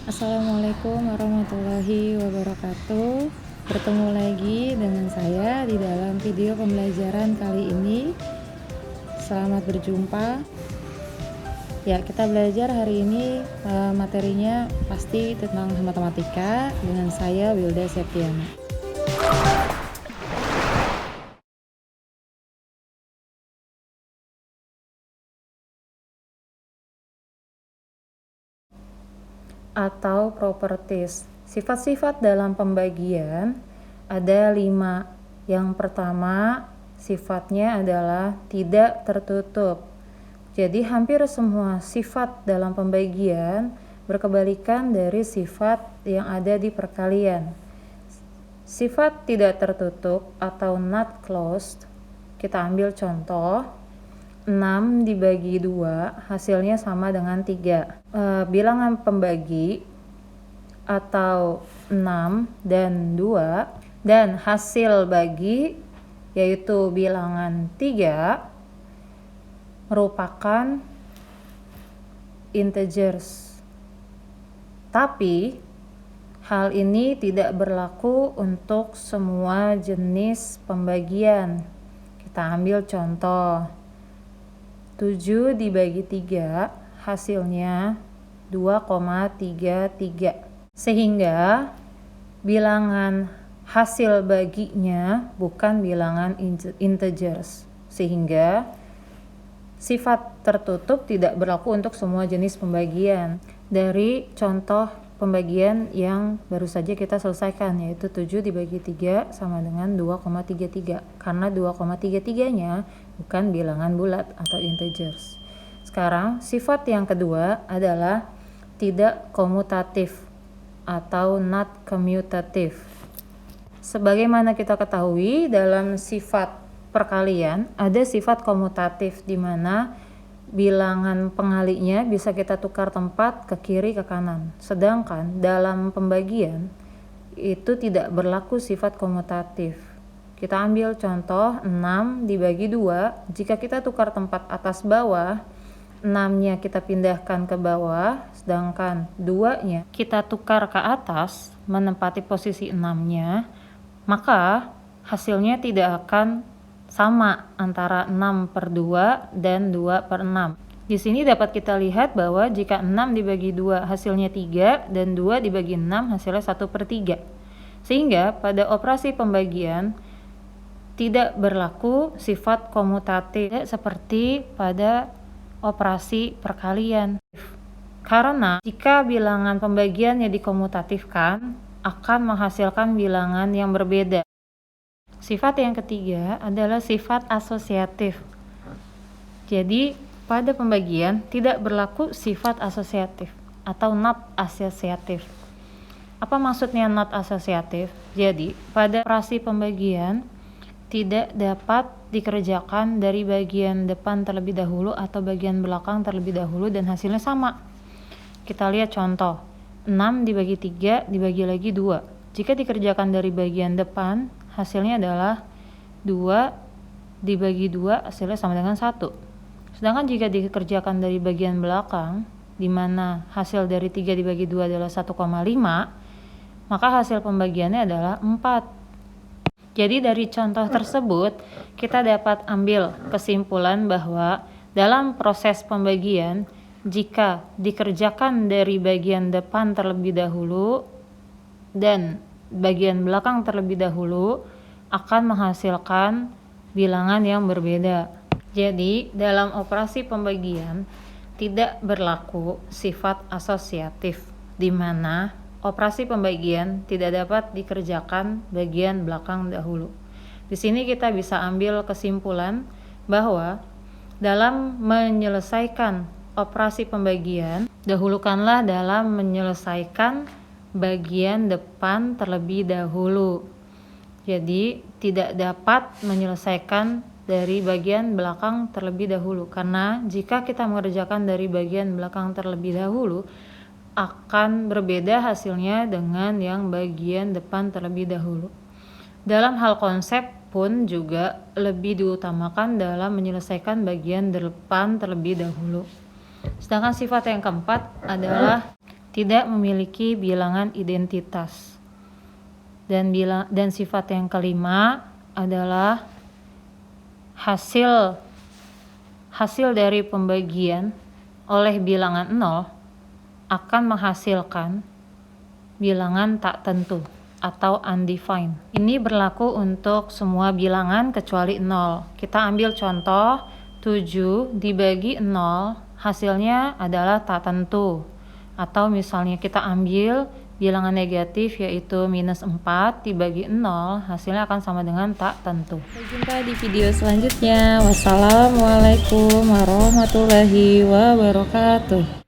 Assalamualaikum warahmatullahi wabarakatuh. Bertemu lagi dengan saya di dalam video pembelajaran kali ini. Selamat berjumpa. Ya, kita belajar hari ini materinya pasti tentang matematika dengan saya Wilda Septiana. Atau properties. Sifat-sifat dalam pembagian ada 5. Yang pertama, sifatnya adalah tidak tertutup. Jadi hampir semua sifat dalam pembagian berkebalikan dari sifat yang ada di perkalian. Sifat tidak tertutup atau not closed, kita ambil contoh. 6 dibagi 2 hasilnya sama dengan 3. Bilangan pembagi atau 6 dan 2 dan hasil bagi yaitu bilangan 3 merupakan integers. Tapi hal ini tidak berlaku untuk semua jenis pembagian. Kita ambil contoh. 7 dibagi 3 hasilnya 2,33. Sehingga bilangan hasil baginya bukan bilangan integers. Sehingga sifat tertutup tidak berlaku untuk semua jenis pembagian. Dari contoh pembagian yang baru saja kita selesaikan, yaitu 7 dibagi 3 sama dengan 2,33. Karena 2,33-nya bukan bilangan bulat atau integers. Sekarang sifat yang kedua adalah tidak komutatif atau not commutative. Sebagaimana kita ketahui, dalam sifat perkalian ada sifat komutatif di mana bilangan pengalinya bisa kita tukar tempat ke kiri ke kanan. Sedangkan dalam pembagian itu tidak berlaku sifat komutatif. Kita ambil contoh 6 dibagi 2. Jika kita tukar tempat atas bawah, 6-nya kita pindahkan ke bawah, sedangkan 2-nya kita tukar ke atas menempati posisi 6-nya, maka hasilnya tidak akan sama antara 6/2 dan 2/6. Di sini dapat kita lihat bahwa jika 6 dibagi 2 hasilnya 3 dan 2 dibagi 6 hasilnya 1/3. Sehingga pada operasi pembagian tidak berlaku sifat komutatif seperti pada operasi perkalian. Karena jika bilangan pembagiannya dikomutatifkan akan menghasilkan bilangan yang berbeda. Sifat yang ketiga adalah sifat asosiatif. Jadi pada pembagian tidak berlaku sifat asosiatif atau not asosiatif. Apa maksudnya not asosiatif? Jadi pada operasi pembagian tidak dapat dikerjakan dari bagian depan terlebih dahulu atau bagian belakang terlebih dahulu dan hasilnya sama. Kita lihat contoh. 6 dibagi 3 dibagi lagi 2. Jika dikerjakan dari bagian depan, hasilnya adalah 2 dibagi 2 hasilnya sama dengan 1. Sedangkan jika dikerjakan dari bagian belakang, di mana hasil dari 3 dibagi 2 adalah 1,5, maka hasil pembagiannya adalah 4. Jadi dari contoh tersebut, kita dapat ambil kesimpulan bahwa dalam proses pembagian, jika dikerjakan dari bagian depan terlebih dahulu dan bagian belakang terlebih dahulu, akan menghasilkan bilangan yang berbeda. Jadi dalam operasi pembagian tidak berlaku sifat asosiatif, di mana operasi pembagian tidak dapat dikerjakan bagian belakang dahulu. Di sini kita bisa ambil kesimpulan bahwa dalam menyelesaikan operasi pembagian, dahulukanlah dalam menyelesaikan bagian depan terlebih dahulu. Jadi tidak dapat menyelesaikan dari bagian belakang terlebih dahulu, karena jika kita mengerjakan dari bagian belakang terlebih dahulu akan berbeda hasilnya dengan yang bagian depan terlebih dahulu. Dalam hal konsep pun juga lebih diutamakan dalam menyelesaikan bagian depan terlebih dahulu. Sedangkan sifat yang keempat adalah tidak memiliki bilangan identitas. Dan sifat yang kelima adalah hasil dari pembagian oleh bilangan 0 akan menghasilkan bilangan tak tentu atau undefined. Ini berlaku untuk semua bilangan kecuali 0. Kita ambil contoh 7 dibagi 0 hasilnya adalah tak tentu. Atau misalnya kita ambil bilangan negatif yaitu -4 dibagi 0 hasilnya akan sama dengan tak tentu. Sampai jumpa di video selanjutnya. Wassalamualaikum warahmatullahi wabarakatuh.